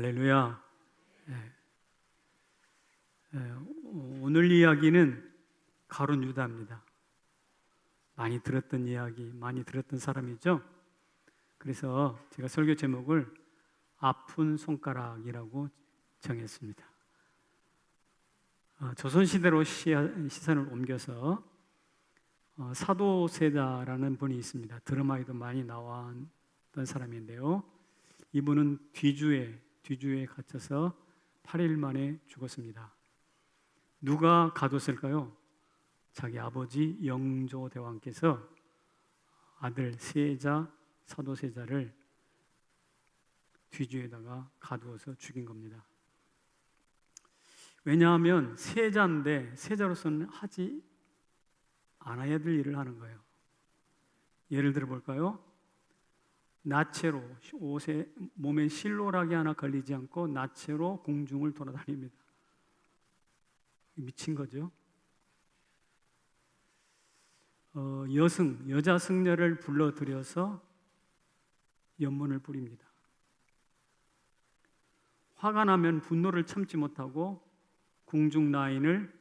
할렐루야. 오늘 이야기는 가룟 유다입니다. 많이 들었던 이야기, 많이 들었던 사람이죠. 그래서 제가 설교 제목을 아픈 손가락이라고 정했습니다. 조선시대로 시선을 옮겨서 사도세자라는 분이 있습니다. 드라마에도 많이 나왔던 사람인데요. 이분은 뒤주에 갇혀서 8일 만에 죽었습니다. 누가 가뒀을까요? 자기 아버지 영조대왕께서 아들 세자, 사도세자를 뒤주에다가 가두어서 죽인 겁니다. 왜냐하면 세자인데 세자로서는 하지 않아야 될 일을 하는 거예요. 예를 들어 볼까요? 나체로 옷에 몸에 실로락이 하나 걸리지 않고 나체로 공중을 돌아다닙니다. 미친 거죠. 여자 승려를 불러들여서 연문을 부립니다. 화가 나면 분노를 참지 못하고 궁중 라인을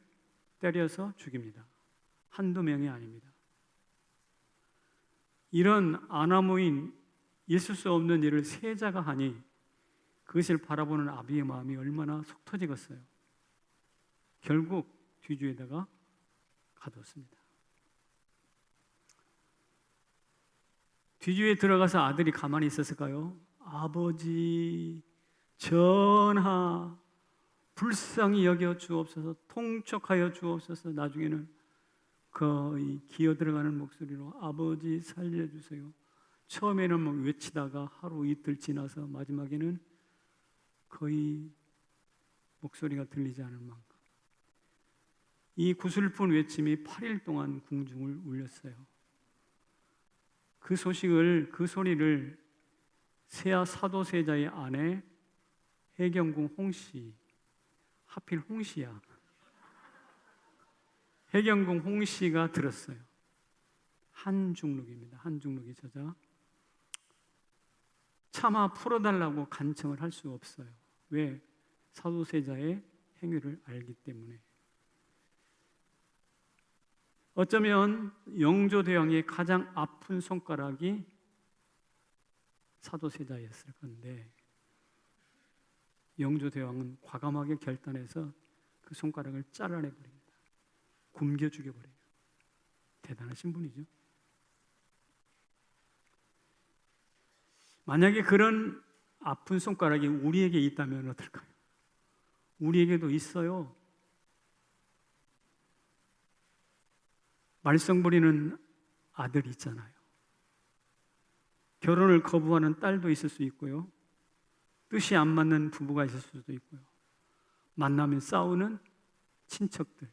때려서 죽입니다. 한두 명이 아닙니다. 이런 아나무인 있을 수 없는 일을 세자가 하니 그것을 바라보는 아비의 마음이 얼마나 속 터지겠어요. 결국 뒤주에다가 가두었습니다. 뒤주에 들어가서 아들이 가만히 있었을까요? 아버지, 전하, 불쌍히 여겨 주옵소서, 통촉하여 주옵소서. 나중에는 거의 기어 들어가는 목소리로 아버지 살려주세요. 처음에는 막 외치다가 하루 이틀 지나서 마지막에는 거의 목소리가 들리지 않을 만큼 이 구슬픈 외침이 8일 동안 궁중을 울렸어요. 그 소리를 세아 사도세자의 아내 해경궁 홍씨, 하필 홍씨야. 해경궁 홍씨가 들었어요. 한중록입니다. 한중록이 저자. 차마 풀어달라고 간청을 할 수 없어요. 왜? 사도세자의 행위를 알기 때문에. 어쩌면 영조대왕의 가장 아픈 손가락이 사도세자였을 건데 영조대왕은 과감하게 결단해서 그 손가락을 잘라내버립니다. 굶겨 죽여버려요. 대단하신 분이죠. 만약에 그런 아픈 손가락이 우리에게 있다면 어떨까요? 우리에게도 있어요. 말썽 부리는 아들이 있잖아요. 결혼을 거부하는 딸도 있을 수 있고요. 뜻이 안 맞는 부부가 있을 수도 있고요. 만나면 싸우는 친척들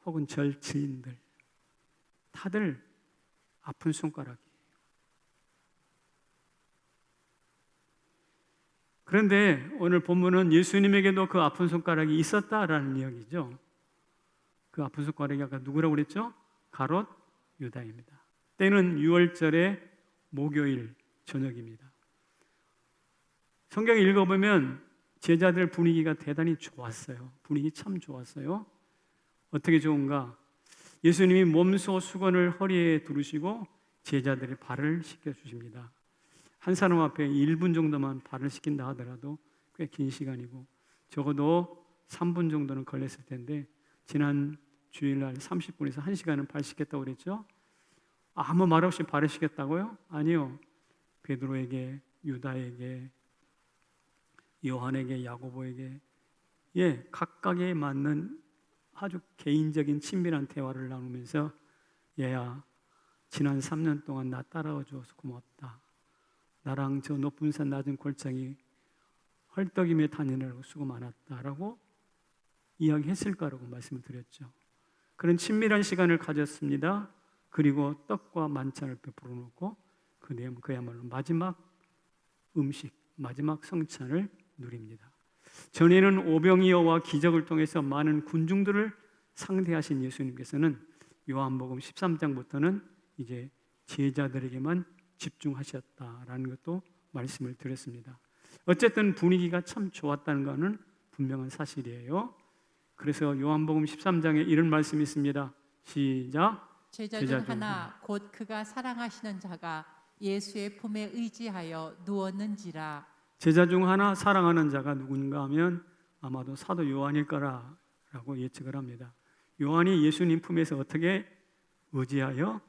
혹은 절친들, 다들 아픈 손가락이에요. 그런데 오늘 본문은 예수님에게도 그 아픈 손가락이 있었다라는 이야기죠. 그 아픈 손가락이 아까 누구라고 그랬죠? 가롯 유다입니다. 때는 6월절의 목요일 저녁입니다. 성경 읽어보면 제자들 분위기가 대단히 좋았어요. 분위기 참 좋았어요. 어떻게 좋은가? 예수님이 몸소 수건을 허리에 두르시고 제자들의 발을 씻겨주십니다. 한 사람 앞에 1분 정도만 발을 씻긴다 하더라도 꽤 긴 시간이고 적어도 3분 정도는 걸렸을 텐데 지난 주일날 30분에서 1시간은 발 씻겠다고 그랬죠? 아무 말 없이 발을 씻겠다고요? 아니요. 베드로에게, 유다에게, 요한에게, 야고보에게 각각에 맞는 아주 개인적인 친밀한 대화를 나누면서 얘야, 지난 3년 동안 나 따라와 주어서 고맙다. 나랑 저 높은 산 낮은 골짜기 헐떡이며 다니느라고 수고 많았다라고 이야기했을 거라고 말씀을 드렸죠. 그런 친밀한 시간을 가졌습니다. 그리고 떡과 만찬을 베풀어 놓고 그야말로 마지막 음식, 마지막 성찬을 누립니다. 전에는 오병이어와 기적을 통해서 많은 군중들을 상대하신 예수님께서는 요한복음 13장부터는 이제 제자들에게만 집중하셨다라는 것도 말씀을 드렸습니다. 어쨌든 분위기가 참 좋았다는 것은 분명한 사실이에요. 그래서 요한복음 13장에 이런 말씀이 있습니다. 시작. 제자 중 하나 곧 그가 사랑하시는 자가 예수의 품에 의지하여 누웠는지라. 제자 중 하나 사랑하는 자가 누군가 하면 아마도 사도 요한일 거라고 예측을 합니다. 요한이 예수님 품에서 어떻게 의지하여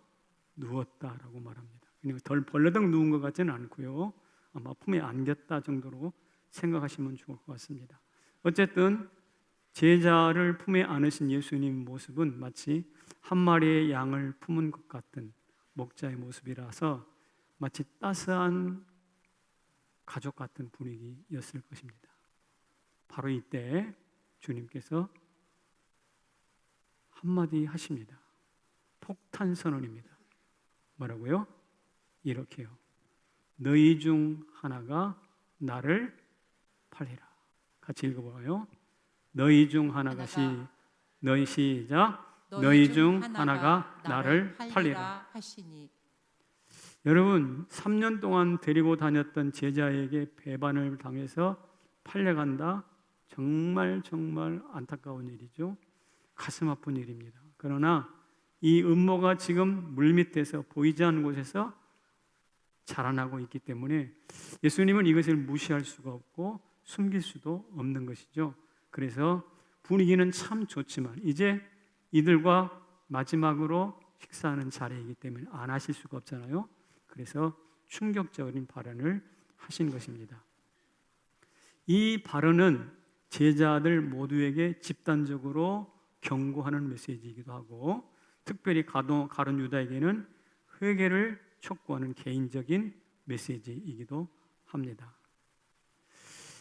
누웠다라고 말합니다. 그러니까 덜 벌러덩 누운 것 같지는 않고요. 아마 품에 안겼다 정도로 생각하시면 좋을 것 같습니다. 어쨌든 제자를 품에 안으신 예수님 모습은 마치 한 마리의 양을 품은 것 같은 목자의 모습이라서 마치 따스한 가족 같은 분위기였을 것입니다. 바로 이때 주님께서 한마디 하십니다. 폭탄 선언입니다. 뭐라고요? 이렇게요. 너희 중 하나가 나를 팔리라. 같이 읽어봐요. 너희 중 하나가 너희 시작. 너희 중 하나가 나를 팔리라 하시니. 여러분 3년 동안 데리고 다녔던 제자에게 배반을 당해서 팔려간다. 정말 안타까운 일이죠. 가슴 아픈 일입니다. 그러나 이 음모가 지금 물밑에서 보이지 않는 곳에서 자라나고 있기 때문에 예수님은 이것을 무시할 수가 없고 숨길 수도 없는 것이죠. 그래서 분위기는 참 좋지만 이제 이들과 마지막으로 식사하는 자리이기 때문에 안 하실 수가 없잖아요. 그래서 충격적인 발언을 하신 것입니다. 이 발언은 제자들 모두에게 집단적으로 경고하는 메시지이기도 하고 특별히 가룟 유다에게는 회개를 촉구하는 개인적인 메시지이기도 합니다.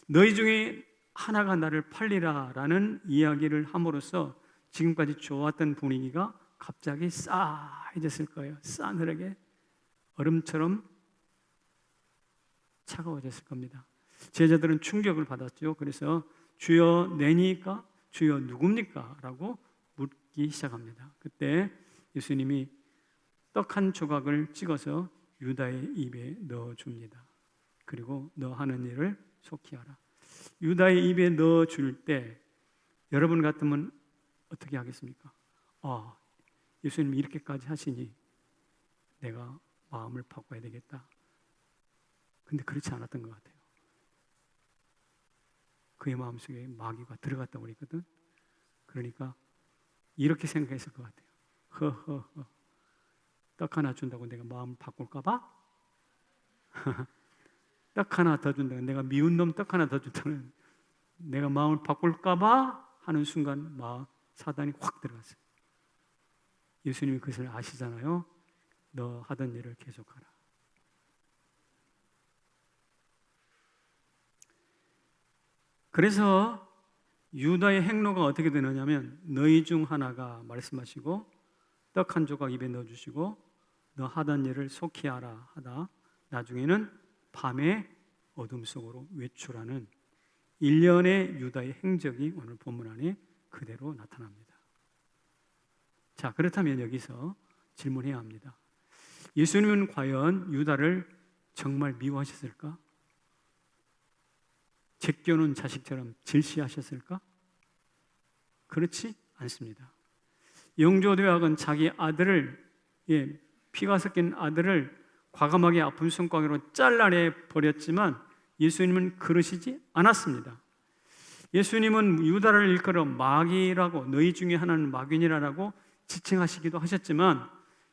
너희 중에 하나가 나를 팔리라 라는 이야기를 함으로써 지금까지 좋았던 분위기가 갑자기 싸해졌을 거예요. 싸늘하게 얼음처럼 차가워졌을 겁니다. 제자들은 충격을 받았죠. 그래서 주여 내니까 주여 누굽니까? 라고 묻기 시작합니다. 그때 예수님이 떡 한 조각을 찍어서 유다의 입에 넣어줍니다. 그리고 너 하는 일을 속히 하라. 유다의 입에 넣어줄 때 여러분 같으면 어떻게 하겠습니까? 예수님이 이렇게까지 하시니 내가 마음을 바꿔야 되겠다. 근데 그렇지 않았던 것 같아요. 그의 마음속에 마귀가 들어갔다고 그랬거든. 그러니까 이렇게 생각했을 것 같아요. 허허허. 떡 하나 준다고 내가 마음 바꿀까 봐? 떡 하나 더 준다고 내가 미운 놈 떡 하나 더 준다고 내가 마음을 바꿀까 봐 하는 순간 사단이 확 들어갔어요. 예수님이 그것을 아시잖아요. 너 하던 일을 계속하라. 그래서 유다의 행로가 어떻게 되느냐면 너희 중 하나가 말씀하시고 떡 한 조각 입에 넣어주시고 너 하던 일을 속히 하라 하다 나중에는 밤의 어둠 속으로 외출하는 일련의 유다의 행적이 오늘 본문 안에 그대로 나타납니다. 자, 그렇다면 여기서 질문해야 합니다. 예수님은 과연 유다를 정말 미워하셨을까? 제껴놓은 자식처럼 질시하셨을까? 그렇지 않습니다. 영조대왕은 자기 아들을 피가 섞인 아들을 과감하게 아픈 손가락으로 잘라내 버렸지만 예수님은 그러시지 않았습니다. 예수님은 유다를 일컬어 마귀라고 너희 중에 하나는 마귀니라라고 지칭하시기도 하셨지만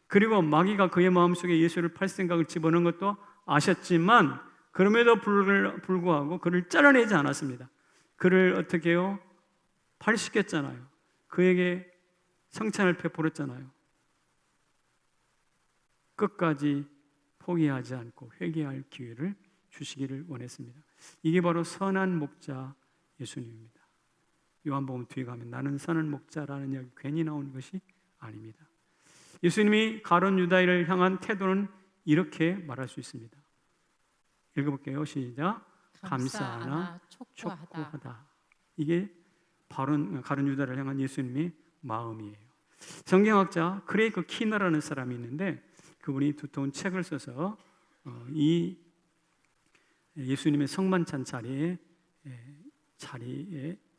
그리고 마귀가 그의 마음속에 예수를 팔 생각을 집어넣은 것도 아셨지만 그럼에도 불구하고 그를 잘라내지 않았습니다. 그를 어떻게 해요? 팔시켰잖아요. 그에게 성찬을 베풀었잖아요. 끝까지 포기하지 않고 회개할 기회를 주시기를 원했습니다. 이게 바로 선한 목자 예수님입니다. 요한복음 뒤에 가면 나는 선한 목자라는 이야기 괜히 나오는 것이 아닙니다. 예수님이 가룟 유다를 향한 태도는 이렇게 말할 수 있습니다. 읽어볼게요. 시작. 감사하나 촉구하다. 이게 바로 가룟 유다를 향한 예수님의 마음이에요. 성경학자 크레이크 키너라는 사람이 있는데 그분이 두터운 책을 써서 이 예수님의 성만찬 자리에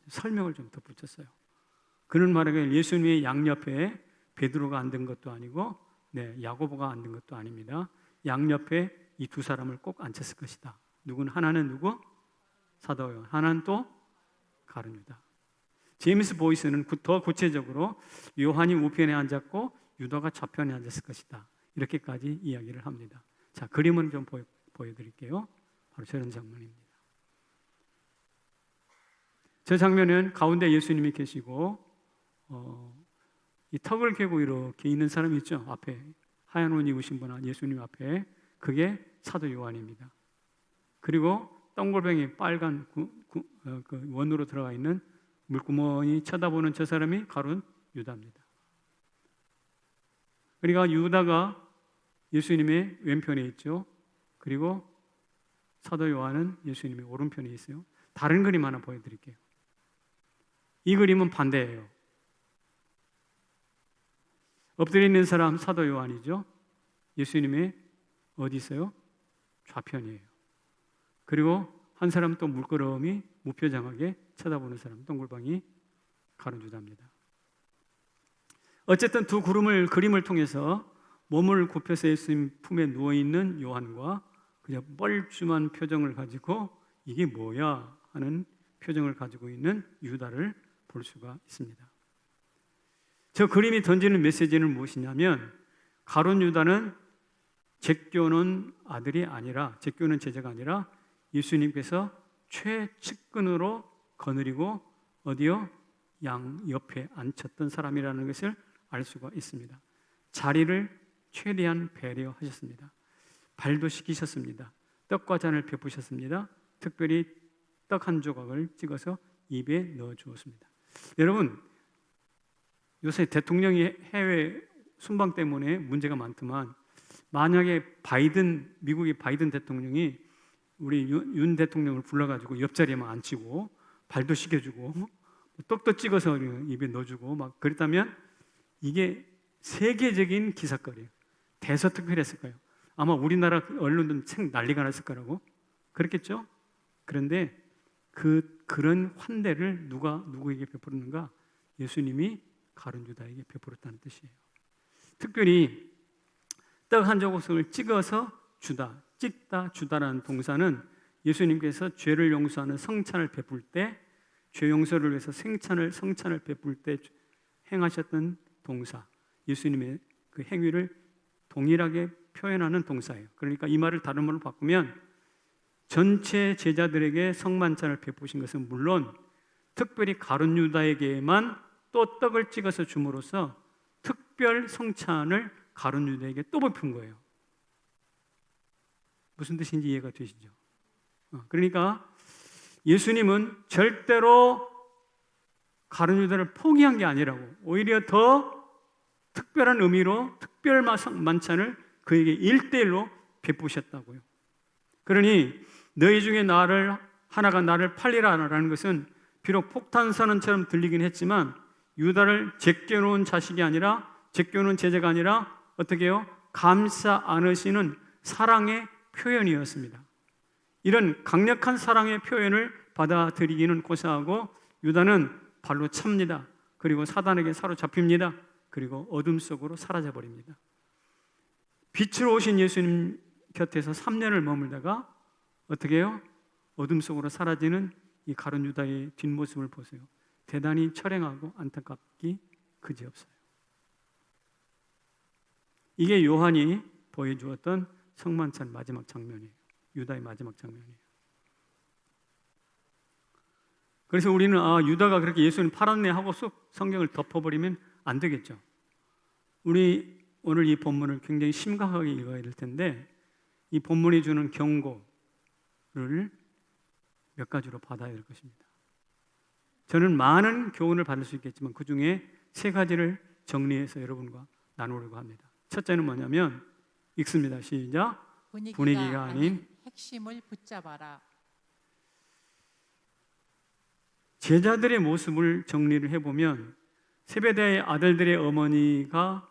설명을 좀 덧붙였어요. 그는 말하기를 예수님의 양옆에 베드로가 앉은 것도 아니고 야고보가 앉은 것도 아닙니다. 양옆에 이 두 사람을 꼭 앉혔을 것이다. 하나는 누구? 사도 요한, 하나는 또 가룟 유다. 제임스 보이스는 더 구체적으로 요한이 우편에 앉았고 유다가 좌편에 앉았을 것이다. 이렇게까지 이야기를 합니다. 자, 그림을 좀 보여드릴게요. 바로 저런 장면입니다. 저 장면은 가운데 예수님이 계시고 이 턱을 개고 이렇게 있는 사람이 있죠. 앞에 하얀 옷 입으신 분 예수님 앞에, 그게 사도 요한입니다. 그리고 동글뱅이 빨간 그 원으로 들어가 있는 물구멍이 쳐다보는 저 사람이 가룟 유다입니다. 그러니까 유다가 예수님의 왼편에 있죠. 그리고 사도 요한은 예수님의 오른편에 있어요. 다른 그림 하나 보여드릴게요. 이 그림은 반대예요. 엎드려 있는 사람 사도 요한이죠. 예수님의 어디 있어요? 좌편이에요. 그리고 한 사람 또 물끄러미 무표정하게 쳐다보는 사람 동글방이 가룟 유다입니다. 어쨌든 두 그림을 통해서 몸을 굽혀서 예수님 품에 누워있는 요한과 그냥 뻘쭘한 표정을 가지고 이게 뭐야 하는 표정을 가지고 있는 유다를 볼 수가 있습니다. 저 그림이 던지는 메시지는 무엇이냐면 가룟 유다는 제껴놓은 아들이 아니라, 제껴놓은 제자가 아니라 예수님께서 최측근으로 거느리고 어디요? 양 옆에 앉혔던 사람이라는 것을 알 수가 있습니다. 자리를 최대한 배려하셨습니다. 발도 씻기셨습니다. 떡과 잔을 베푸셨습니다. 특별히 떡 한 조각을 찍어서 입에 넣어 주었습니다. 여러분, 요새 대통령이 해외 순방 때문에 문제가 많지만 만약에 미국의 바이든 대통령이 우리 윤 대통령을 불러가지고 옆자리에만 앉히고 발도 씻겨주고 떡도 찍어서 입에 넣어주고 막 그랬다면 이게 세계적인 기사거리예요. 대서특필했을 거예요. 아마 우리나라 언론들은 책 난리가 났을 거라고. 그렇겠죠? 그런데 그런 환대를 누구에게 베풀었는가? 예수님이 가룟 유다에게 베풀었다는 뜻이에요. 특별히 떡 한 조각을 찍어서 주다, 찍다, 주다라는 동사는 예수님께서 죄를 용서하는 성찬을 베풀 때, 죄 용서를 위해서 성찬을 베풀 때 행하셨던 동사, 예수님의 그 행위를 동일하게 표현하는 동사예요. 그러니까 이 말을 다른 말로 바꾸면 전체 제자들에게 성만찬을 베푸신 것은 물론 특별히 가룟 유다에게만 또 떡을 찍어서 줌으로써 특별 성찬을 가룟 유다에게 또 베푼 거예요. 무슨 뜻인지 이해가 되시죠? 그러니까 예수님은 절대로 가룟 유다를 포기한 게 아니라고, 오히려 더 특별한 의미로 특별 만찬을 그에게 1대1로 베푸셨다고요. 그러니 너희 중에 하나가 나를 팔리라라는 것은 비록 폭탄 선언처럼 들리긴 했지만 유다를 제껴놓은 제껴놓은 제자가 아니라 어떻게 해요? 감싸 안으시는 사랑의 표현이었습니다. 이런 강력한 사랑의 표현을 받아들이기는 고사하고 유다는 발로 찹니다. 그리고 사단에게 사로잡힙니다. 그리고 어둠 속으로 사라져버립니다. 빛으로 오신 예수님 곁에서 3년을 머물다가 어떻게 해요? 어둠 속으로 사라지는 이 가룟 유다의 뒷모습을 보세요. 대단히 철행하고 안타깝기 그지없어요. 이게 요한이 보여주었던 성만찬 마지막 장면이에요. 유다의 마지막 장면이에요. 그래서 우리는 유다가 그렇게 예수님 팔았네 하고 쏙 성경을 덮어버리면 안 되겠죠. 우리 오늘 이 본문을 굉장히 심각하게 읽어야 될 텐데 이 본문이 주는 경고를 몇 가지로 받아야 될 것입니다. 저는 많은 교훈을 받을 수 있겠지만 그 중에 3가지를 정리해서 여러분과 나누려고 합니다. 첫째는 뭐냐면 읽습니다. 시작. 분위기가 아닌 핵심을 붙잡아라. 제자들의 모습을 정리를 해보면 세베대의 아들들의 어머니가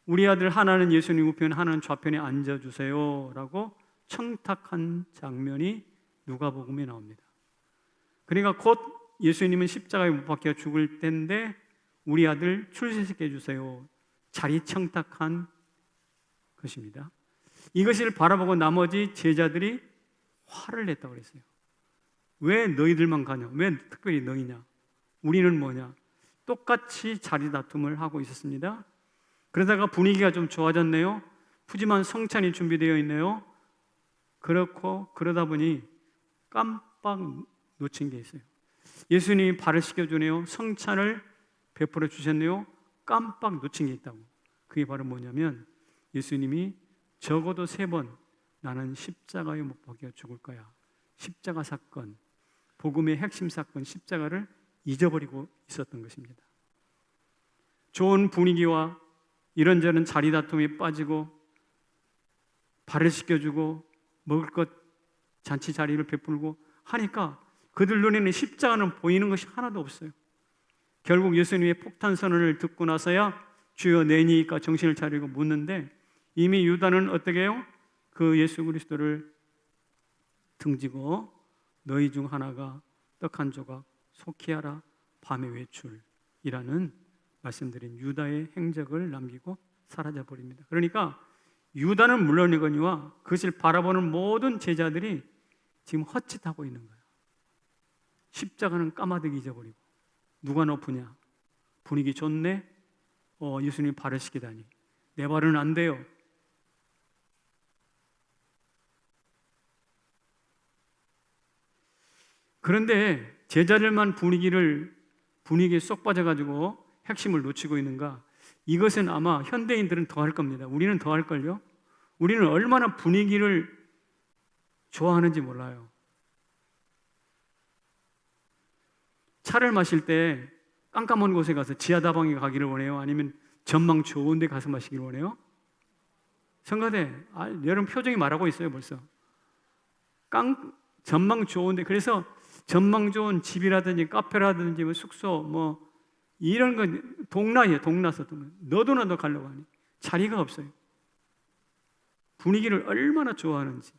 우리 아들 하나는 예수님 우편 하나는 좌편에 앉아주세요 라고 청탁한 장면이 누가복음에 나옵니다. 그러니까 곧 예수님은 십자가에 못 박혀 죽을 때인데 우리 아들 출세시켜 주세요. 자리 청탁한 것입니다. 이것을 바라보고 나머지 제자들이 화를 냈다고 그랬어요. 왜 너희들만 가냐? 왜 특별히 너희냐? 우리는 뭐냐? 똑같이 자리 다툼을 하고 있었습니다. 그러다가 분위기가 좀 좋아졌네요. 푸짐한 성찬이 준비되어 있네요. 그러다 보니 깜빡 놓친 게 있어요. 예수님이 발을 씻겨주네요. 성찬을 베풀어 주셨네요. 깜빡 놓친 게 있다고. 그게 바로 뭐냐면 예수님이 적어도 3번 나는 십자가에 못 박혀 죽을 거야. 십자가 사건, 복음의 핵심 사건 십자가를 잊어버리고 있었던 것입니다. 좋은 분위기와 이런저런 자리 다툼에 빠지고 발을 씻겨주고 먹을 것 잔치 자리를 베풀고 하니까 그들 눈에는 십자가는 보이는 것이 하나도 없어요. 결국 예수님의 폭탄 선언을 듣고 나서야 주여 내니까 정신을 차리고 묻는데 이미 유다는 어떻게 해요? 그 예수 그리스도를 등지고 너희 중 하나가 떡 한 조각 속히하라 밤의 외출이라는 말씀드린 유다의 행적을 남기고 사라져 버립니다. 그러니까 유다는 물론이거니와 그것을 바라보는 모든 제자들이 지금 헛짓하고 있는 거예요. 십자가는 까마득히 잊어버리고 누가 높으냐? 분위기 좋네? 예수님 발을 씻기다니 내 발은 안 돼요. 그런데 제자들만 분위기에 쏙 빠져가지고 핵심을 놓치고 있는가? 이것은 아마 현대인들은 더 할 겁니다. 우리는 더 할걸요? 우리는 얼마나 분위기를 좋아하는지 몰라요. 차를 마실 때 깜깜한 곳에 가서 지하다방에 가기를 원해요? 아니면 전망 좋은 데 가서 마시기를 원해요? 성가대, 여러분 표정이 말하고 있어요 벌써. 전망 좋은데, 그래서 전망 좋은 집이라든지 카페라든지 뭐 숙소 뭐 이런 건 동나이에요. 동나서 너도 나도 가려고 하니 자리가 없어요. 분위기를 얼마나 좋아하는지.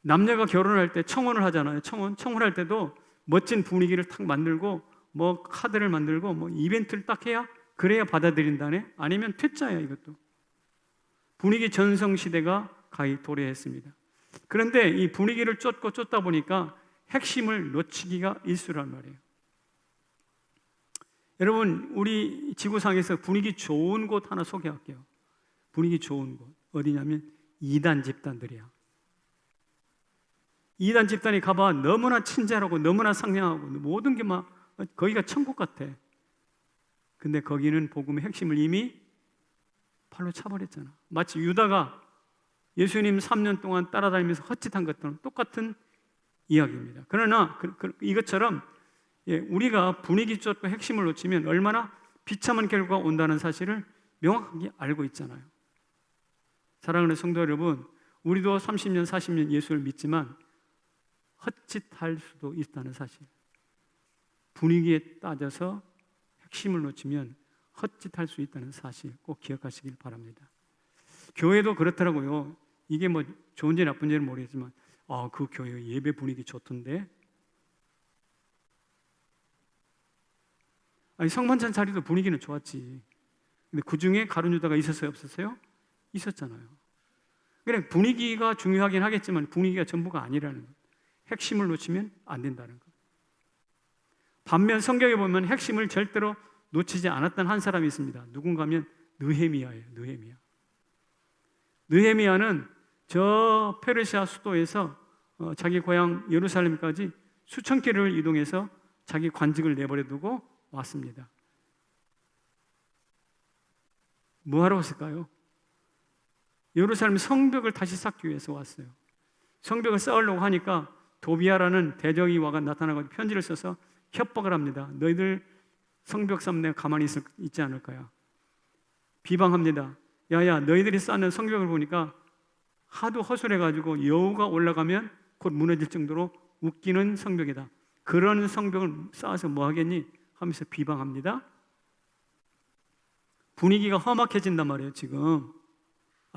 남녀가 결혼할 때 청혼을 하잖아요. 청혼할 때도 멋진 분위기를 탁 만들고 뭐 카드를 만들고 뭐 이벤트를 딱 해야 그래야 받아들인다네. 아니면 퇴짜야 이것도. 분위기 전성시대가 가히 도래했습니다. 그런데 이 분위기를 쫓다 보니까 핵심을 놓치기가 일쑤란 말이에요. 여러분, 우리 지구상에서 분위기 좋은 곳 하나 소개할게요. 분위기 좋은 곳 어디냐면 이단 집단들이야. 이단 집단이 가봐 너무나 친절하고 너무나 상냥하고 모든 게 막 거기가 천국 같아. 근데 거기는 복음의 핵심을 이미 발로 차버렸잖아. 마치 유다가 예수님 3년 동안 따라다니면서 헛짓한 것들은 똑같은 이야기입니다. 그러나 이것처럼 우리가 분위기 쫓고 핵심을 놓치면 얼마나 비참한 결과가 온다는 사실을 명확하게 알고 있잖아요. 사랑하는 성도 여러분, 우리도 30년, 40년 예수를 믿지만 헛짓할 수도 있다는 사실. 분위기에 따져서 핵심을 놓치면 헛짓할 수 있다는 사실 꼭 기억하시길 바랍니다. 교회도 그렇더라고요. 이게 뭐 좋은지 나쁜지는 모르겠지만 그 교회 예배 분위기 좋던데. 아니 성만찬 자리도 분위기는 좋았지. 근데 그 중에 가룟 유다가 있었어요, 없었어요? 있었잖아요. 그래 분위기가 중요하긴 하겠지만 분위기가 전부가 아니라는 것. 핵심을 놓치면 안 된다는 것. 반면 성경에 보면 핵심을 절대로 놓치지 않았던 한 사람이 있습니다. 누군가 하면 느헤미야예요. 느헤미야는 저 페르시아 수도에서 자기 고향 예루살렘까지 수천 킬로를 이동해서 자기 관직을 내버려 두고 왔습니다. 뭐 하러 왔을까요? 예루살렘 성벽을 다시 쌓기 위해서 왔어요. 성벽을 쌓으려고 하니까 도비아라는 대적이와가 나타나고 편지를 써서 협박을 합니다. 너희들 성벽 쌓으면 내가 가만히 있지 않을 거야. 비방합니다. 야야 너희들이 쌓는 성벽을 보니까 하도 허술해가지고 여우가 올라가면 곧 무너질 정도로 웃기는 성벽이다. 그런 성벽을 쌓아서 뭐 하겠니? 하면서 비방합니다. 분위기가 험악해진단 말이에요 지금.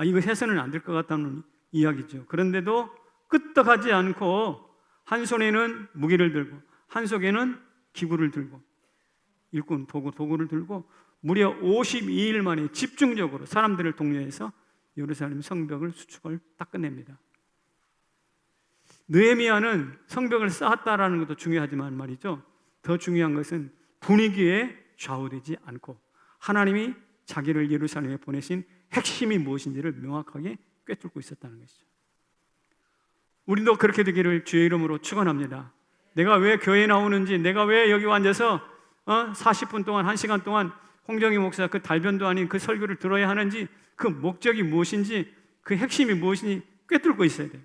이거 해서는 안 될 것 같다는 이야기죠. 그런데도 끄떡하지 않고 한 손에는 무기를 들고 한 손에는 기구를 들고 일꾼 도구를 들고 무려 52일 만에 집중적으로 사람들을 독려해서 예루살렘 성벽을 수축을 딱 끝냅니다. 느헤미야는 성벽을 쌓았다라는 것도 중요하지만 말이죠. 더 중요한 것은 분위기에 좌우되지 않고 하나님이 자기를 예루살렘에 보내신 핵심이 무엇인지를 명확하게 꿰뚫고 있었다는 것이죠. 우리도 그렇게 되기를 주의 이름으로 축원합니다. 내가 왜 교회에 나오는지, 내가 왜 여기 앉아서 40분 동안 1시간 동안 홍정희 목사 그 달변도 아닌 그 설교를 들어야 하는지, 그 목적이 무엇인지, 그 핵심이 무엇인지 꿰뚫고 있어야 돼요.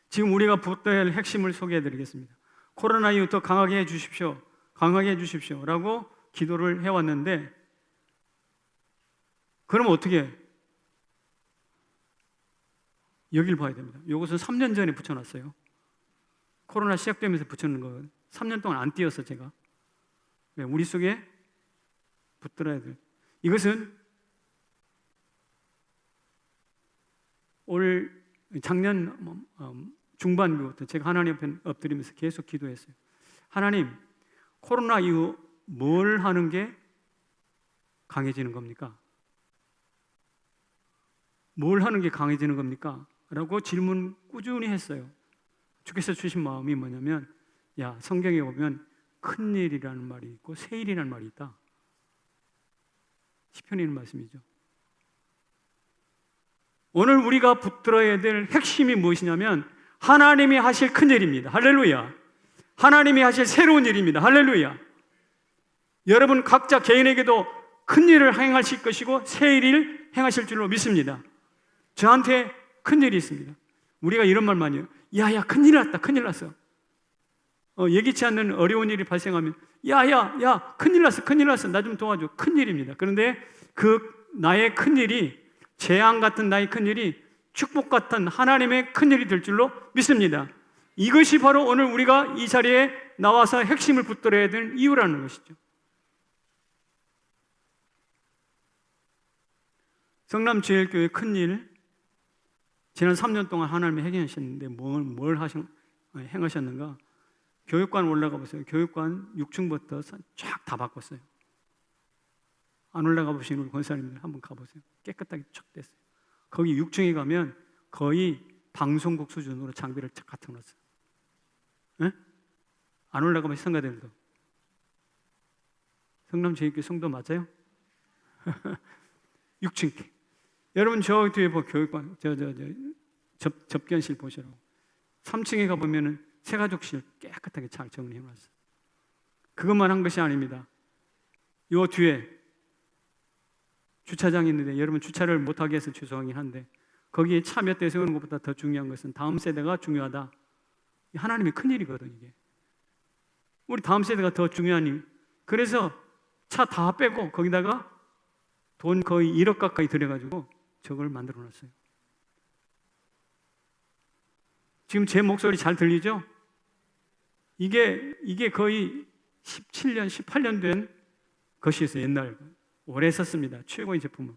지금 우리가 붙어야 할 핵심을 소개해 드리겠습니다. 코로나 이후 더 강하게 해 주십시오. 강하게 해 주십시오. 라고 기도를 해왔는데, 그럼 어떻게 해? 여길 봐야 됩니다. 이것은 3년 전에 붙여놨어요. 코로나 시작되면서 붙여놓은 거 3년 동안 안 띄었어 제가. 우리 속에 붙들어야 돼요. 이것은 작년 중반부터 제가 하나님 앞에 엎드리면서 계속 기도했어요. 하나님, 코로나 이후 뭘 하는 게 강해지는 겁니까? 뭘 하는 게 강해지는 겁니까? 라고 질문 꾸준히 했어요. 주께서 주신 마음이 뭐냐면, 야, 성경에 보면 큰일이라는 말이 있고 새일이라는 말이 있다. 시편에 있는 말씀이죠. 오늘 우리가 붙들어야 될 핵심이 무엇이냐면 하나님이 하실 큰일입니다. 할렐루야. 하나님이 하실 새로운 일입니다. 할렐루야. 여러분 각자 개인에게도 큰일을 행하실 것이고 새 일을 행하실 줄로 믿습니다. 저한테 큰일이 있습니다. 우리가 이런 말 많이 해요. 야야, 큰일 났다, 큰일 났어. 예기치 않는 어려운 일이 발생하면 야야, 큰일 났어, 나 좀 도와줘. 큰일입니다. 그런데 그 나의 큰일이, 재앙 같은 나의 큰일이 축복 같은 하나님의 큰일이 될 줄로 믿습니다. 이것이 바로 오늘 우리가 이 자리에 나와서 핵심을 붙들어야 되는 이유라는 것이죠. 성남제일교회 큰일, 지난 3년 동안 하나님이 행하셨는데 뭘 행하셨는가? 교육관 올라가 보세요. 교육관 6층부터 쫙 다 바꿨어요. 안 올라가 보신 우리 권사님들 한번 가보세요. 깨끗하게 쫙 됐어요. 거기 6층에 가면 거의 방송국 수준으로 장비를 쫙 갖다 놨어요. 네? 안 올라가면 성가들도. 성남제일교회 성도 맞아요? 6층. 여러분 저 뒤에 교육관 접견실 보시라고. 3층에 가보면 새가족실 깨끗하게 잘 정리해놨어요. 그것만 한 것이 아닙니다. 요 뒤에 주차장이 있는데 여러분 주차를 못하게 해서 죄송하긴 한데 거기에 차 몇 대 세우는 것보다 더 중요한 것은 다음 세대가 중요하다. 하나님의 큰일이거든 이게. 우리 다음 세대가 더 중요한 일. 그래서 차 다 빼고 거기다가 돈 거의 1억 가까이 들여가지고 저걸 만들어놨어요. 지금 제 목소리 잘 들리죠? 이게 거의 17년, 18년 된 것이었어요. 옛날 오래 썼습니다. 최고의 제품은.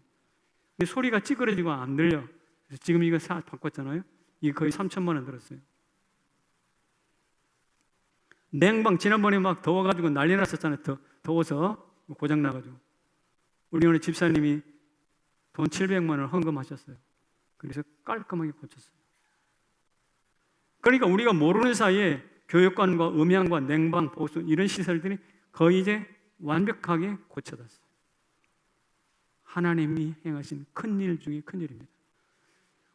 근데 소리가 찌그러지고 안 들려. 그래서 지금 이거 바꿨잖아요. 이게 거의 3천만 원 들었어요. 냉방 지난번에 막 더워가지고 난리 났었잖아요. 더워서 고장 나가지고 우리 오늘 집사님이 돈 700만 원 헌금하셨어요. 그래서 깔끔하게 고쳤어요. 그러니까 우리가 모르는 사이에 교육관과 음향과 냉방, 보수 이런 시설들이 거의 이제 완벽하게 고쳐졌어요. 하나님이 행하신 큰일 중에 큰일입니다.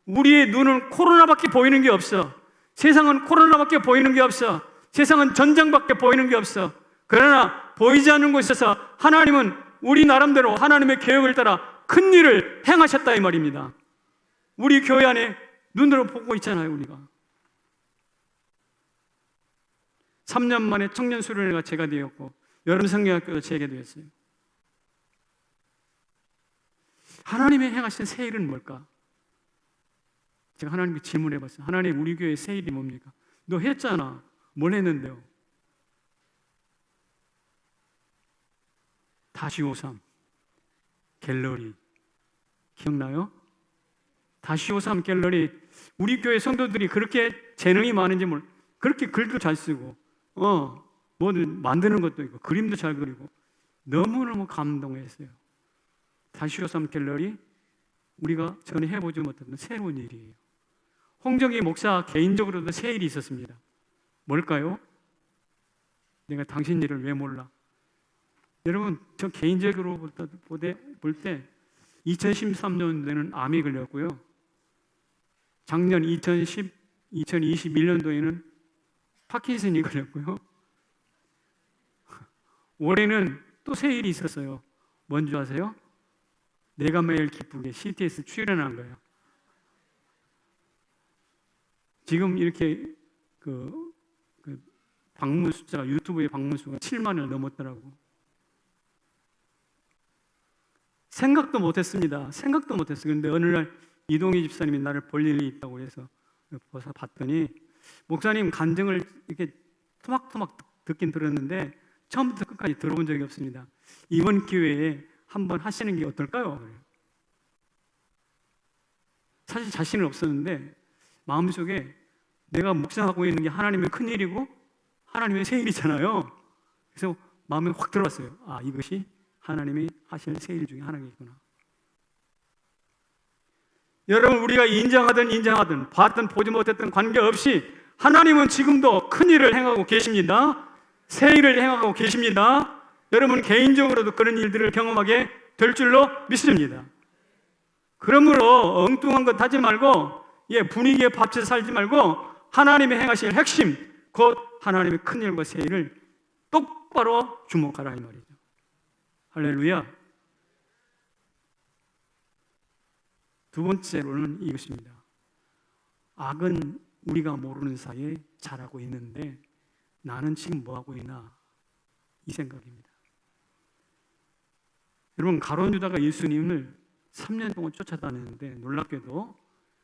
우리의 눈은 코로나밖에 보이는 게 없어. 세상은 코로나밖에 보이는 게 없어. 세상은 전쟁밖에 보이는 게 없어. 그러나 보이지 않는 곳에서 하나님은 우리 나름대로 하나님의 계획을 따라 큰일을 행하셨다 이 말입니다. 우리 교회 안에 눈으로 보고 있잖아요. 우리가 3년 만에 청년 수련회가 제가 되었고 여름 성경학교도 제게 되었어요. 하나님의 행하신 새 일은 뭘까? 제가 하나님께 질문해 봤어요. 하나님, 우리 교회의 새 일이 뭡니까? 너 했잖아. 뭘 했는데요? 다시오삼 갤러리 기억나요? 다시오삼 갤러리. 우리 교회 성도들이 그렇게 재능이 많은지 그렇게 글도 잘 쓰고 뭐 만드는 것도 있고 그림도 잘 그리고 너무너무 감동했어요. 다시오삼 갤러리 우리가 전에 해보지 못했던 새로운 일이에요. 홍정희 목사 개인적으로도 새 일이 있었습니다. 뭘까요? 내가 당신 일을 왜 몰라? 여러분, 저 개인적으로 볼 때 2013년도에는 암이 걸렸고요. 작년 2021년도에는 파킨슨이 걸렸고요. 올해는 또 새 일이 있었어요. 뭔지 아세요? 내가 매일 기쁘게 CTS 출연한 거예요. 지금 이렇게 그 방문 숫자가 유튜브의 방문 수가 7만을 넘었더라고. 생각도 못했습니다. 생각도 못했어요. 그런데 어느 날 이동희 집사님이 나를 볼 일이 있다고 해서 벗어 봤더니 목사님 간증을 이렇게 토막토막 듣긴 들었는데 처음부터 끝까지 들어본 적이 없습니다. 이번 기회에 한번 하시는 게 어떨까요? 사실 자신은 없었는데 마음속에 내가 묵상하고 있는 게 하나님의 큰일이고 하나님의 새 일이잖아요. 그래서 마음에 확 들어왔어요. 아, 이것이 하나님이 하실 새 일 중에 하나이구나. 여러분, 우리가 인정하든 봤든 보지 못했든 관계없이 하나님은 지금도 큰 일을 행하고 계십니다. 새 일을 행하고 계십니다. 여러분 개인적으로도 그런 일들을 경험하게 될 줄로 믿습니다. 그러므로 엉뚱한 것 하지 말고 분위기에 밥채 살지 말고 하나님이 행하실 핵심, 곧 하나님의 큰 일과 새 일을 똑바로 주목하라 이 말이죠. 할렐루야. 두 번째로는 이것입니다. 악은 우리가 모르는 사이에 자라고 있는데 나는 지금 뭐하고 있나, 이 생각입니다. 여러분, 가룟 유다가 예수님을 3년 동안 쫓아다녔는데 놀랍게도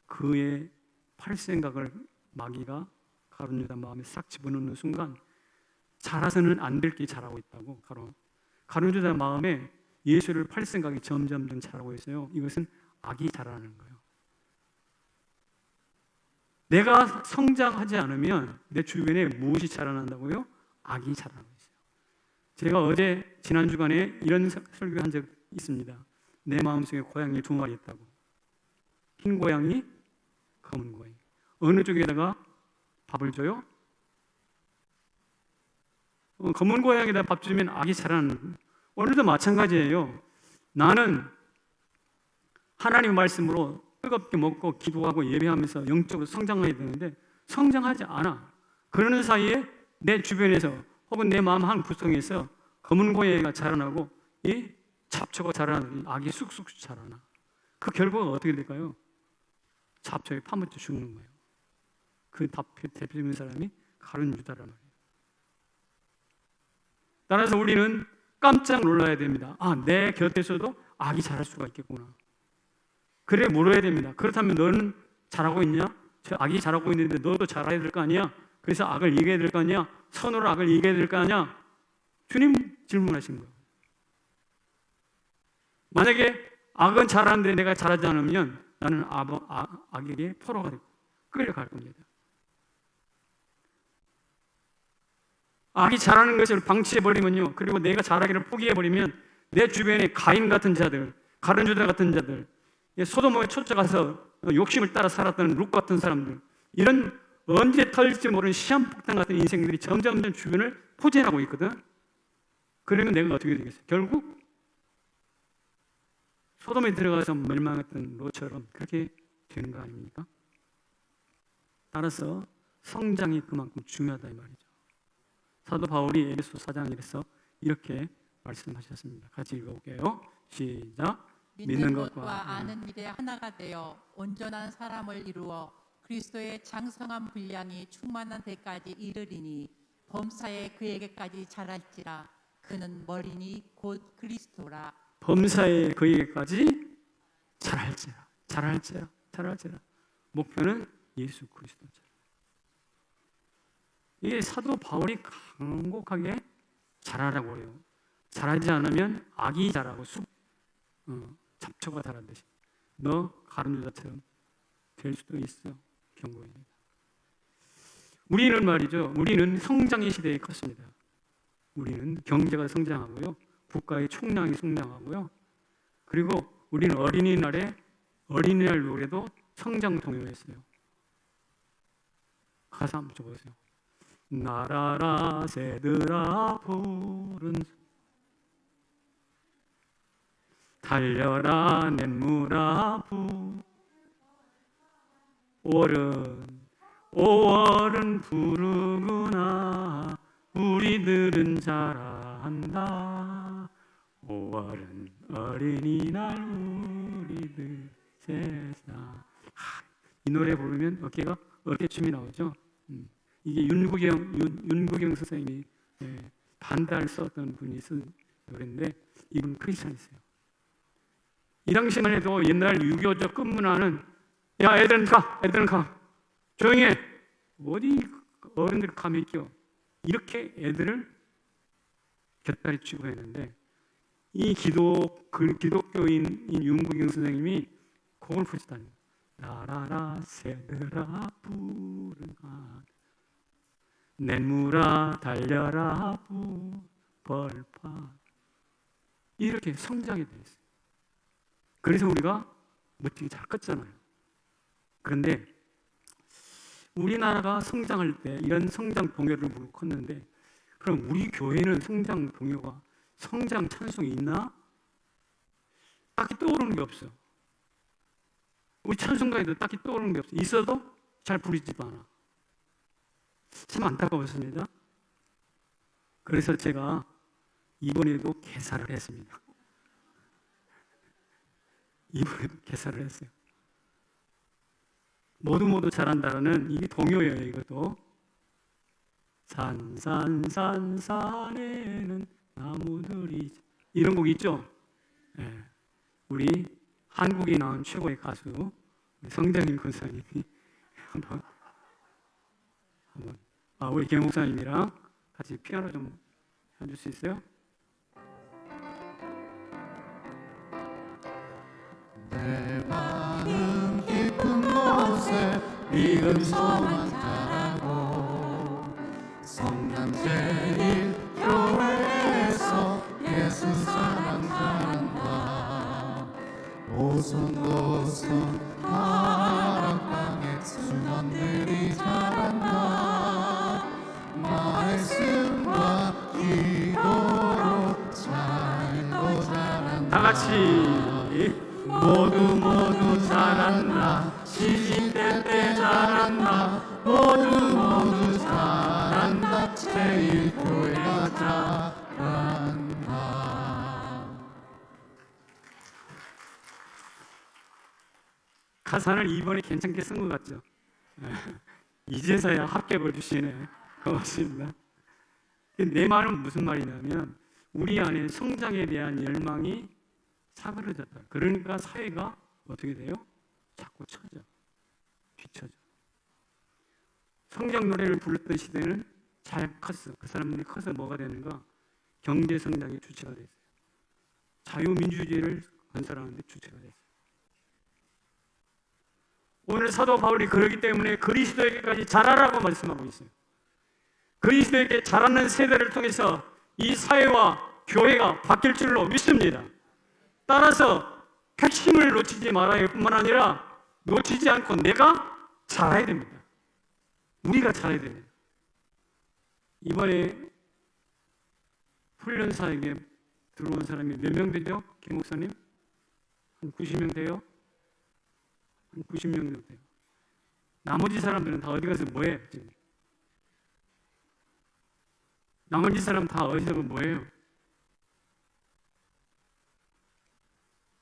그의 팔생각을 마귀가 가룟 유다 마음에 싹 집어넣는 순간 자라서는 안 될 게 자라고 있다고. 가룟 유다 마음에 예수를 팔생각이 점점 자라고 있어요. 이것은 악이 자라는 거예요. 내가 성장하지 않으면 내 주변에 무엇이 자라난다고요? 악이 자라는 거죠. 제가 지난 주간에 이런 설교한 적 있습니다. 내 마음속에 고양이 2마리 있다고. 흰 고양이, 검은 고양이. 어느 쪽에다가 밥을 줘요? 검은 고양이에다 밥 주면 악이 자라는 거예요. 오늘도 마찬가지예요. 나는 하나님의 말씀으로 뜨겁게 먹고 기도하고 예배하면서 영적으로 성장해야 되는데 성장하지 않아. 그러는 사이에 내 주변에서 혹은 내 마음 한 구석에서 검은 고양이가 자라나고 이 잡초가 자라나는 악이 쑥쑥 자라나. 그 결과가 어떻게 될까요? 잡초에 파묻혀 죽는 거예요. 그 대표적인 사람이 가룟 유다란 말이에요. 따라서 우리는 깜짝 놀라야 됩니다. 아, 내 곁에서도 악이 자랄 수가 있겠구나. 그래 물어야 됩니다. 그렇다면 너는 잘하고 있냐? 저 악이 잘하고 있는데 너도 잘해야 될 거 아니야? 그래서 악을 이겨야 될 거 아니야? 선으로 악을 이겨야 될 거 아니야? 주님 질문하신 거예요. 만약에 악은 잘하는데 내가 잘하지 않으면 나는 악에게 포로가 되고 끌려갈 겁니다. 악이 잘하는 것을 방치해버리면요, 그리고 내가 잘하기를 포기해버리면 내 주변에 가인 같은 자들, 가룟 유다 같은 자들, 소돔에 쫓아가서 욕심을 따라 살았던 룻 같은 사람들, 이런 언제 터질지 모르는 시한폭탄 같은 인생들이 점점 주변을 포진하고 있거든. 그러면 내가 어떻게 되겠어요? 결국 소돔에 들어가서 멸망했던 롯처럼 그렇게 되는 거 아닙니까? 따라서 성장이 그만큼 중요하다 이 말이죠. 사도 바울이 에베소 4장 1에서 이렇게 말씀하셨습니다. 같이 읽어볼게요. 시작. 믿는 것과 아는 일에 하나가 되어 온전한 사람을 이루어 그리스도의 장성한 분량이 충만한 데까지 이르리니 범사에 그에게까지 자랄지라. 그는 머리니 곧 그리스도라. 범사에 그에게까지 자랄지라. 목표는 예수 그리스도죠. 이게 사도 바울이 간곡하게 자라라고 해요. 자라지 않으면 악이 자라고 잡초가 자란듯이 너 가룟 유다처럼 될 수도 있어. 경고입니다. 우리는 말이죠. 우리는 성장의 시대에 컸습니다. 우리는 경제가 성장하고요. 국가의 총량이 성장하고요. 그리고 우리는 어린이날 노래도 성장 동요였어요. 가사 한번 줘보세요. 나라라 새들아 푸른 달려라 냇물아 5월은 푸르구나 우리들은 자란다 5월은 어린이날 우리들 세상. 이 노래 부르면 어깨춤이 나오죠. 이게 윤구경 선생님이 반달 썼던 분이 쓴 노래인데 이분 크리스찬이세요. 이 당시만 해도 옛날 유교적 끝문화는 야 애들은 가 조용히 해 어디 어른들 감이 껴 이렇게 애들을 곁다리 치고 했는데 이 기독교인 윤구경 선생님이 곡을 부르시다니 나라라 새들아 푸르나 냇물아 달려라 벌파 이렇게 성장이 되어 있어요. 그래서 우리가 멋지게 잘 컸잖아요. 그런데 우리나라가 성장할 때 이런 성장 동요를 부르고 컸는데 그럼 우리 교회는 성장 동요가 성장 찬송이 있나? 딱히 떠오르는 게 없어. 우리 찬송가에도 딱히 떠오르는 게 없어. 있어도 잘 부르지도 않아. 참 안타까웠습니다. 그래서 제가 이번에도 개사를 했습니다. 이번에도 개사를 했어요. 모두 잘한다는 이게 동요예요. 이것도 산산산산에는 나무들이 이런 곡 있죠. 네. 우리 한국에 나온 최고의 가수 성장인 권사님이 한번 우리 김 목사님이랑 같이 피아노 좀 해줄 수 있어요? 내 마음 깊은 곳에 믿음 소망 자라고 성남 제1교회에서 예수 사랑 자란다 오손도손 다락방에 수원들이 자란다 말씀과 기도로 잘도 자란다 다 같이 모두 자란다 시시때때 자란다 모두 자란다 제1교회가 자란다. 가사를 이번에 괜찮게 쓴 것 같죠? 이제서야 합격을 주시네. 고맙습니다. 내 말은 무슨 말이냐면 우리 안에 성장에 대한 열망이 사그러졌다. 그러니까 사회가 어떻게 돼요? 자꾸 뒤처져. 성장 노래를 불렀던 시대는 잘 컸어. 그 사람들이 커서 뭐가 되는가? 경제 성장의 주체가 됐어요. 자유민주주의를 건설하는 데 주체가 됐어요. 오늘 사도 바울이 그러기 때문에 그리스도에게까지 자라라고 말씀하고 있어요. 그리스도에게 자라는 세대를 통해서 이 사회와 교회가 바뀔 줄로 믿습니다. 따라서 핵심을 놓치지 말아야 할 뿐만 아니라 놓치지 않고 내가 자라야 됩니다. 우리가 자라야 됩니다. 이번에 훈련사에게 들어온 사람이 몇 명 되죠? 김 목사님? 한 90명 돼요? 한 90명 정도 돼요. 나머지 사람들은 다 어디 가서 뭐해? 지금? 나머지 사람 다 어디서 뭐해요?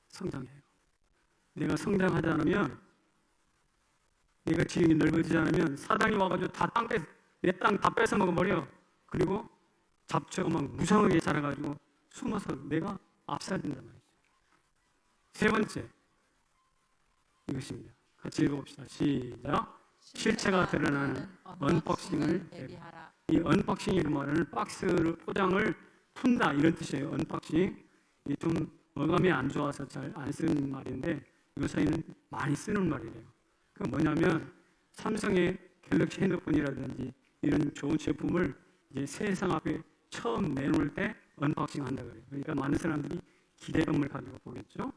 성장해요. 내가 성장하지 않으면, 내가 지형이 넓어지지 않으면 사단이 와가지고 내 땅 다 뺏어 먹어버려. 그리고 잡초가 막 무성하게 자라가지고 숨어서 내가 압살된단 말이죠. 세 번째, 이것입니다. 같이 읽어봅시다. 시작. 실체가 드러나는 언박싱을 대비하라. 이 언박싱이라는 말은 박스를 포장을 푼다 이런 뜻이에요. 언박싱. 이게 좀 어감이 안 좋아서 잘 안 쓰는 말인데 요새는 많이 쓰는 말이래요. 그 뭐냐면 삼성의 갤럭시 핸드폰이라든지 이런 좋은 제품을 이제 세상 앞에 처음 내놓을 때 언박싱 한다 그래요. 그러니까 많은 사람들이 기대감을 가지고 보겠죠.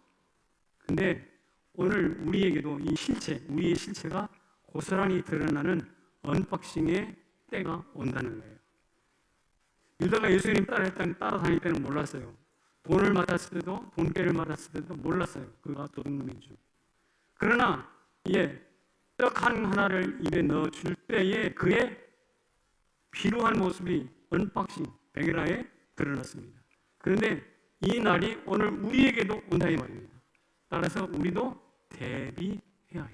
근데 오늘 우리에게도 이 실체, 우리의 실체가 고스란히 드러나는 언박싱의 때가 온다는 거예요. 유다가 예수님 따라다닐 때는 몰랐어요. 돈을 맡았을 때도, 돈깨를 맡았을 때도 몰랐어요. 그가 도둑놈인 줄. 그러나 떡 하나를 입에 넣어줄 때에 그의 비루한 모습이 언박싱, 베개라에 드러났습니다. 그런데 이 날이 오늘 우리에게도 온다 이 말입니다. 따라서 우리도 대비해야 해요.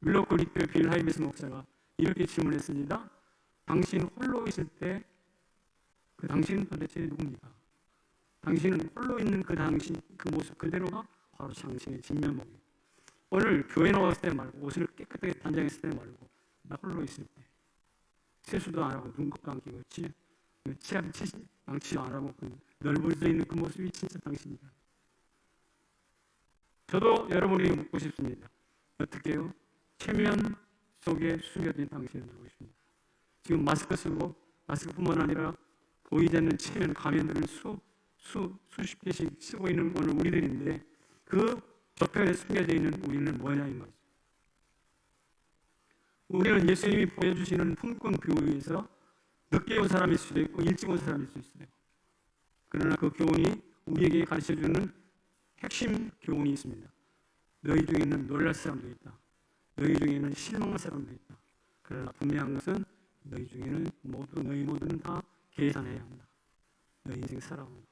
윌로코리트 빌 하이비스 목사가 이렇게 질문했습니다. 당신 홀로 있을 때 그 당신은 도대체 누굽니까? 당신은 홀로 있는 그 당신, 그 모습 그대로가 바로 당신의 진면목이에요. 오늘 교회 나왔을 때 말고, 옷을 깨끗하게 단장했을 때 말고, 나 홀로 있을 때 세수도 안 하고 눈곱도 안 끼고 치아 양치도 안 하고 넓어져 있는 그 모습이 진짜 당신이다. 저도 여러분에게 묻고 싶습니다. 어떻게요? 체면 속에 숨겨진 당신을 누구 싶습니다. 지금 마스크 쓰고 마스크뿐만 아니라 보이지 않는 체면 가면들을 수십 개씩 쓰고 있는 오늘 우리들인데 그 저편에 숨겨져 있는 우리는 뭐냐 이 말이죠. 우리는 예수님이 보여주시는 품꾼 비유에서 늦게 온 사람일 수도 있고 일찍 온 사람일 수 있어요. 그러나 그 교훈이 우리에게 가르쳐주는 핵심 교훈이 있습니다. 너희 중에는 놀랄 사람도 있다. 너희 중에는 실망할 사람도 있다. 그러나 분명한 것은 너희 중에는 너희 모두는 다 계산해야 한다. 너희 인생 살아온다.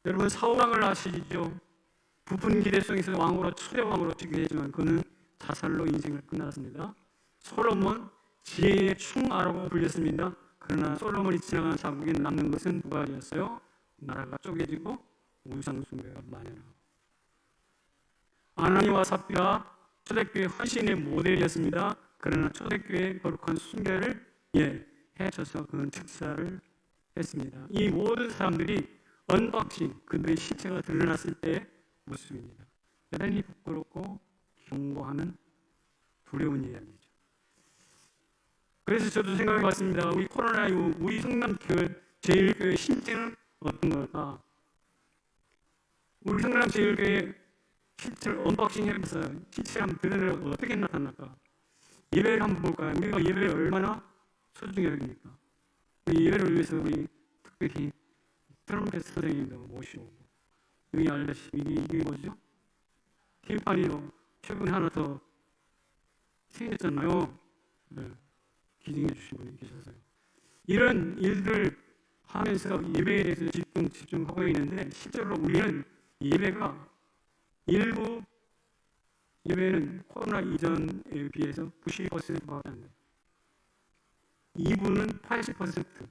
여러분 사울왕을 아시죠? 부푼 기대 속에서 왕으로 초대왕으로 즉위했지만 했지만 그는 자살로 인생을 끝났습니다. 솔로몬 지혜의 충아라고 불렸습니다. 그러나 솔로몬이 지나간 자국에 남는 것은 두 가지였어요. 나라가 쪼개지고 우상 숭배가 만연하고. 아나니와 삽비라 초대교회 헌신의 모델이었습니다. 그러나 초대교회의 거룩한 숭배를 해쳐서 그는 즉사를 했습니다. 이 모든 사람들이 언박싱, 그들의 실체가 드러났을 때의 모습입니다. 대단히 부끄럽고 경고하는 두려운 이야기죠. 그래서 저도 생각해 봤습니다. 우리 코로나 이후 우리 성남교회 제일교회 실체는 어떤 걸까? 우리 성남제일교회 실체를 언박싱 해서 실체를 한번 드러내면 어떻게 나타날까? 예배를 한번 볼까요? 우리가 예배를 얼마나 소중히 여깁니까? 우리 예배를 위해서 우리 특별히 트럼펫 선생님도 모시고 여기 알다시피 이게 뭐죠? 티파니로 최근에 하나 더 생겼잖아요. 네. 기증해 주신 분이 계셔서요. 이런 일들을 하면서 예배에 대해서 집중하고 있는데 실제로 우리는 예배가 일부 예배는 코로나 이전에 비해서 92%밖에 안 돼요. 2부는 80%,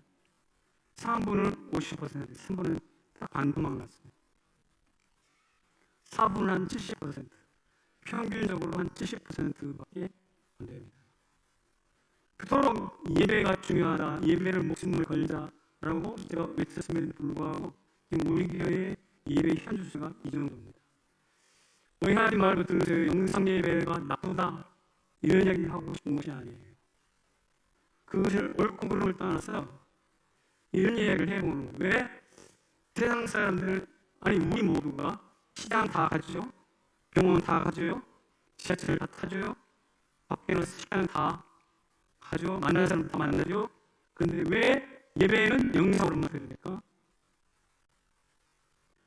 3부는 50%, 3부는 딱 반도막 났어요. 4부는 한 70%, 평균적으로 한 70%밖에 안 됩니다. 그토록 예배가 중요하다, 예배를 목숨을 걸자라고 제가 외쳤음에도 불구하고 지금 우리 교회의 예배 현주수가 이 정도입니다. 오해하지 말고 들으세요. 영상 예배가 나쁘다 이런 이야기를 하고 싶은 것이 아니에요. 그것을 옳고 그름을 떠나서 이런 이야기를 해보는 거예요. 왜 세상 사람들 아니 우리 모두가 시장 다 가죠, 병원 다 가죠, 지하철 다 타죠, 밖에 나서 시간 다 가죠, 만나는 사람 다 만나죠. 그런데 왜 예배는 영상으로만 해야 될까?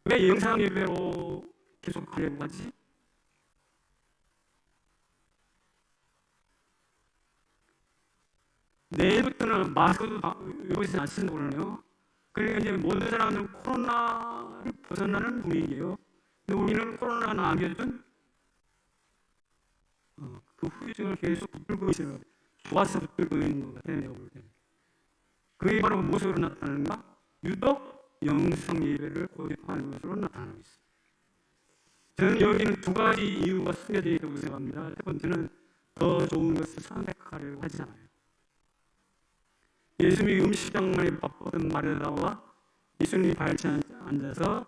왜 영상 예배로 계속 하려고 하지? 내일부터는 마스크도 여기서 안 쓴다고 그러네요. 그러니까 이제 모든 사람들은 코로나를 벗어나는 분위기예요. 근데 우리는 코로나가 남겨준 그 후유증을 계속 붙들고 있어요. 좋아서 붙들고 있는 것 같아요. 내가 볼 때는. 그게 바로 무엇으로 나타나는가? 유독 영성 예배를 고집하는 것으로 나타나고 있어요. 저는 여기는 두 가지 이유가 숨겨져 있다고 생각합니다. 첫 번째는 더 좋은 것을 선택하려고 하잖아요. 예수님이 음식장만에 바쁘던 마르다와 예수님이 발치에 앉아서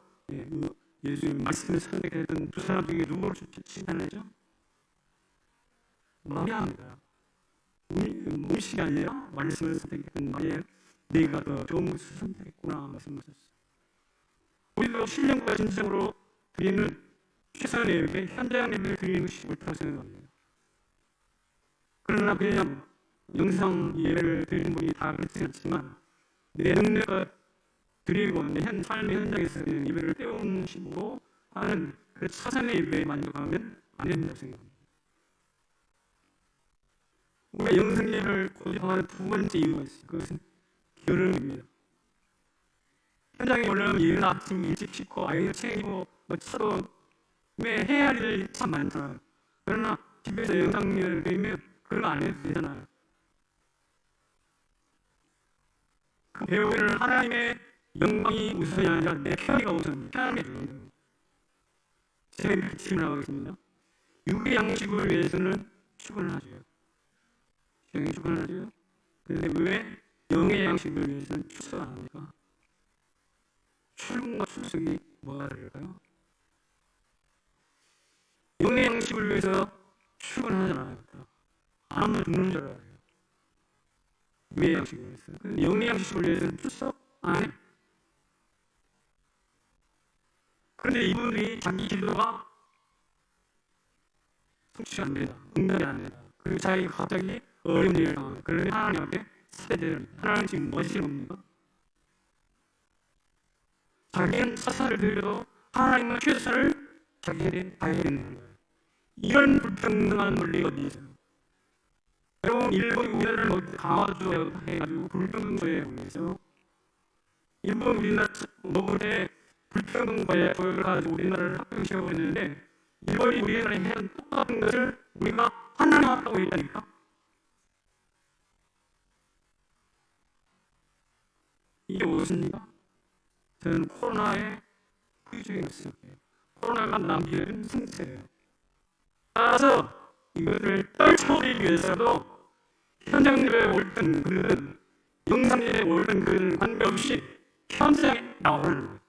예수님 말씀을 선택했던 두 사람 중에 누구를 추천하죠? 마리아입니다. 음식이 아니라 말씀을 선택했던 마리아, 내가 더 좋은 것을 선택했구나 말씀하셨어요. 우리도 신령과 진정으로 드리는 최선의 예배, 현장 예배를 드리는 것이 옳다고 생각합니다. 그러나 그냥 영상 예배를 드리는 분이 다 그렇지 않지만 내 능력과 드리고 내 삶의 현장에서 예배를 때우는 식으로 하는 그 최선의 예배에 만족하면 안 된다고 생각합니다. 우리가 영상 예배를 고집하는 두 번째 이유가 있어요. 그것은 게으름입니다. 현장에 올라오면 이른 아침 일찍 씻고 아이를 챙기고 차도 해야 할 일이 참 많잖아요. 그러나 집에서 영상 예배를 드리면 그런 거 안 해도 되잖아요. 그 배우는 하나님의 영광이 우선이 아니라 내 편의가 우선이에요. 편하게 됩니다. 제가 이렇게 질문하고 있습니다. 육의 양식을 위해서는 출근을 하죠. 영의 출근을 하죠. 그런데 왜 영의 양식을 위해서는 출석 안 합니까? 출근과 출석이 뭐가 다를까요? 영의 양식을 위해서 출근하잖아요. 안 하면 죽는 줄 알아요. 왜 양식을 위해서? 근데 영의 양식을 위해서는 출석 안 해요. 그런데 이분들이 자기 기도가 성취가 안 된다. 응답이 안 된다. 그리고 자기가 갑자기 어려운 일을 당합니다. 그런데 하나님 앞에 세대를 하나님 지금 뭐 하시는 겁니까? 자기는 사사를 드려도 하나님은 최선을 자기에게 다해야 되는 거예요. 이런 불평등한 논리가 어디 있어요? 여러분 일본 우리나라를 강화도 해가지고 불평등거에 의해서 일본 우리나라 먹을 때 불평등거에 교육을 가지고 우리나라를 합병시키고 있는데 일본이 우리나라에 해온 똑같은 것을 우리가 하나님 앞다고 했다니까. 이게 무엇입니까? 저는 코로나의 후유증이 있습니다. 코로나가 남기는 승세예요. 따라서 이것을 떨쳐버리기 위해서도 현장 예배에 옳든 그든 영상 예배에 옳든 그든 관계없이 현장에 나오는 거예요.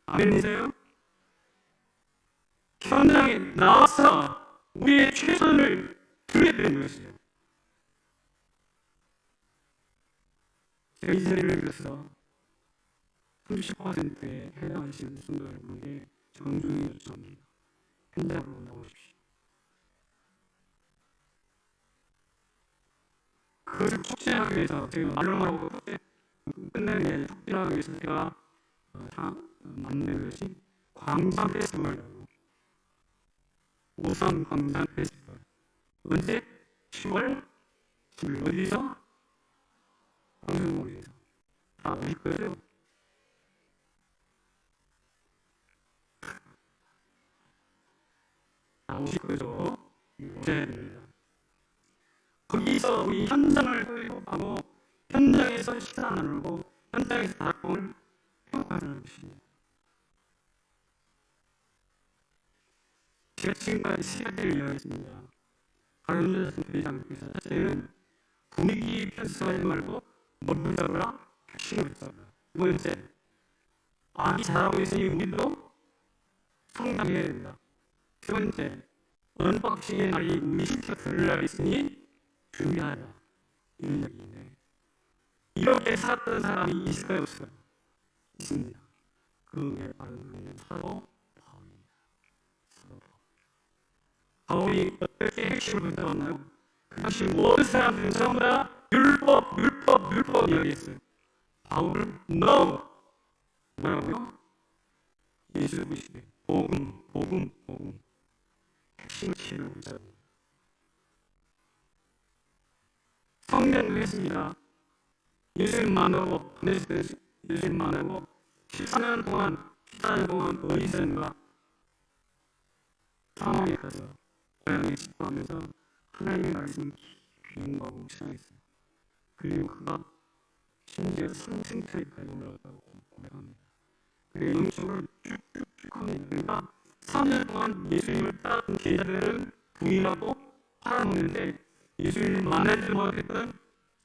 아멘이세요? 현장에 나와서 우리의 최선을 드려야 되는 것이죠. 제가 이 자리를 빌어서 30%에 해당하시는 성도 여러분께 정중히 요청합니다. 현장으로 나오십시오. 그것을 촉진하기 위해서 제가 말로 말하고 끝내는 게 촉진하기 위해서 제가 만든 것이 광장 페스티벌이라고. 오산 광장 페스티벌. 언제? 10월 10일 어디서? 방송국에서. 다 오실 거예요? 다 오실 거죠? 오셔야 됩니다. 거기서 우리 현장을 회복하고 현장에서 식사 나누고 현장에서 다락방을 회복하는 것입니다. 제가 지금까지 세 가지를 이야기했습니다. 가론조선 대장께서 첫째는 분위기 편성하지 말고 머리 잡으라, 핵심을 잡으라. 두 번째, 악이 잘하고 있으니 우리도 상담해야 된다. 세 번째, 언박싱의 날이 우리 실제 들을 날이 있으니 준비하라. 이런 이야기인데 이렇게 살았던 사람이 있을까요? 없을까요? 있습니다. 그게 바로 사도 바울입니다. 바울이 어떻게 핵심을 붙잡았나요? 그 핵심 모든 사람들은 전부 다 율법 이야기했어요. 바울은 No! 뭐라고요? 예수 그리스도의 복음 핵심을 붙잡습니다. 성경을 했습니다. 예수님 만나고 예수님 만나고 14년 동안 어디선가 상황에 가서 고향에 집중하면서 하나님의 말씀을 기도하고 묵상했어요. 그리고 그가 심지어 상승틀까지 올라갔다고 고백합니다. 그리고 영적으로 쭉쭉쭉 합니다. 그러니까 3년 동안 예수님을 따른 제자들은 부인하고 팔아먹는데 예수님을 만나지 못했던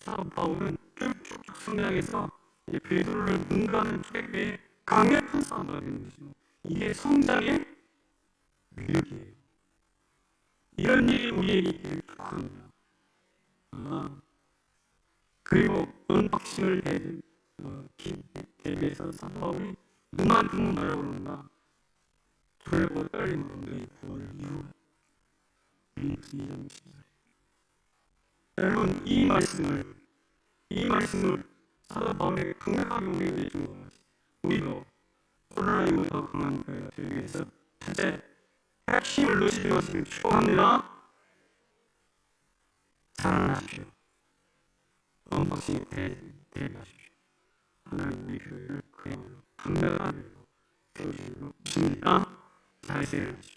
사도 바울은 쭉쭉 성장해서 베드로를 능가하는 최고의 강력한 사도가 되는 것이죠. 이게 성장의 위력이에요. 이런 일이 우리에게 있기를 축복합니다. 그리고 은박심을 대비해서 사도 바울이 누구한테 뭐라고 그러는가? 두렵고 떨리는 너희 구원을 이루어 믿습니다. 여러분 이 말씀을 사도 바울에게 강력하게 우리에게 내준 겁니다. 우리도 코로나19 더 강한 거예요. 되기 위해서 첫째, 핵심을 놓치지 마시길 축복합니다. 사랑하십시오. 언박싱에 대비하십시오. 하나님 우리 교회를 그야말로 강력하게 세우시기로 믿습니다. 잘 세워주십시오.